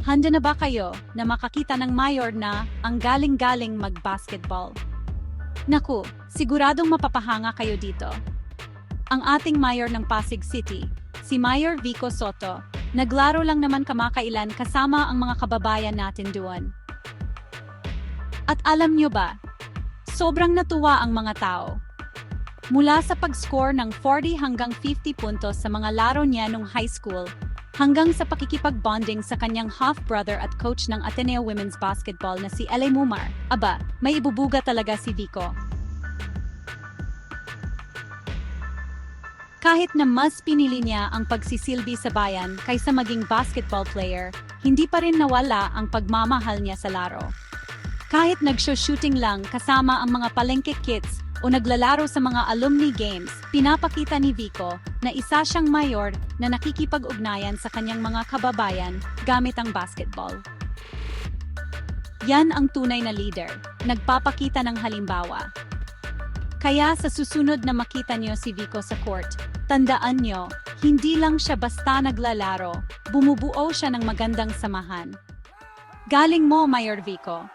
Handa na ba kayo na makakita ng mayor na ang galing-galing mag-basketball? Naku, siguradong mapapahanga kayo dito. Ang ating mayor ng Pasig City, si Mayor Vico Soto, naglaro lang naman kamakailan kasama ang mga kababayan natin doon. At alam nyo ba, sobrang natuwa ang mga tao. Mula sa pag-score ng 40 hanggang 50 puntos sa mga laro niya nung high school, hanggang sa pakikipag-bonding sa kanyang half-brother at coach ng Ateneo Women's Basketball na si L.A. Mumar, aba, may ibubuga talaga si Vico. Kahit na mas pinili niya ang pagsisilbi sa bayan kaysa maging basketball player, hindi pa rin nawala ang pagmamahal niya sa laro. Kahit nag-shooting lang kasama ang mga palengke kids o naglalaro sa mga alumni games, pinapakita ni Vico na isa siyang mayor na nakikipag-ugnayan sa kanyang mga kababayan gamit ang basketball. Yan ang tunay na leader, nagpapakita ng halimbawa. Kaya sa susunod na makita niyo si Vico sa court, tandaan niyo, hindi lang siya basta naglalaro, bumubuo siya ng magandang samahan. Galing mo, Mayor Vico!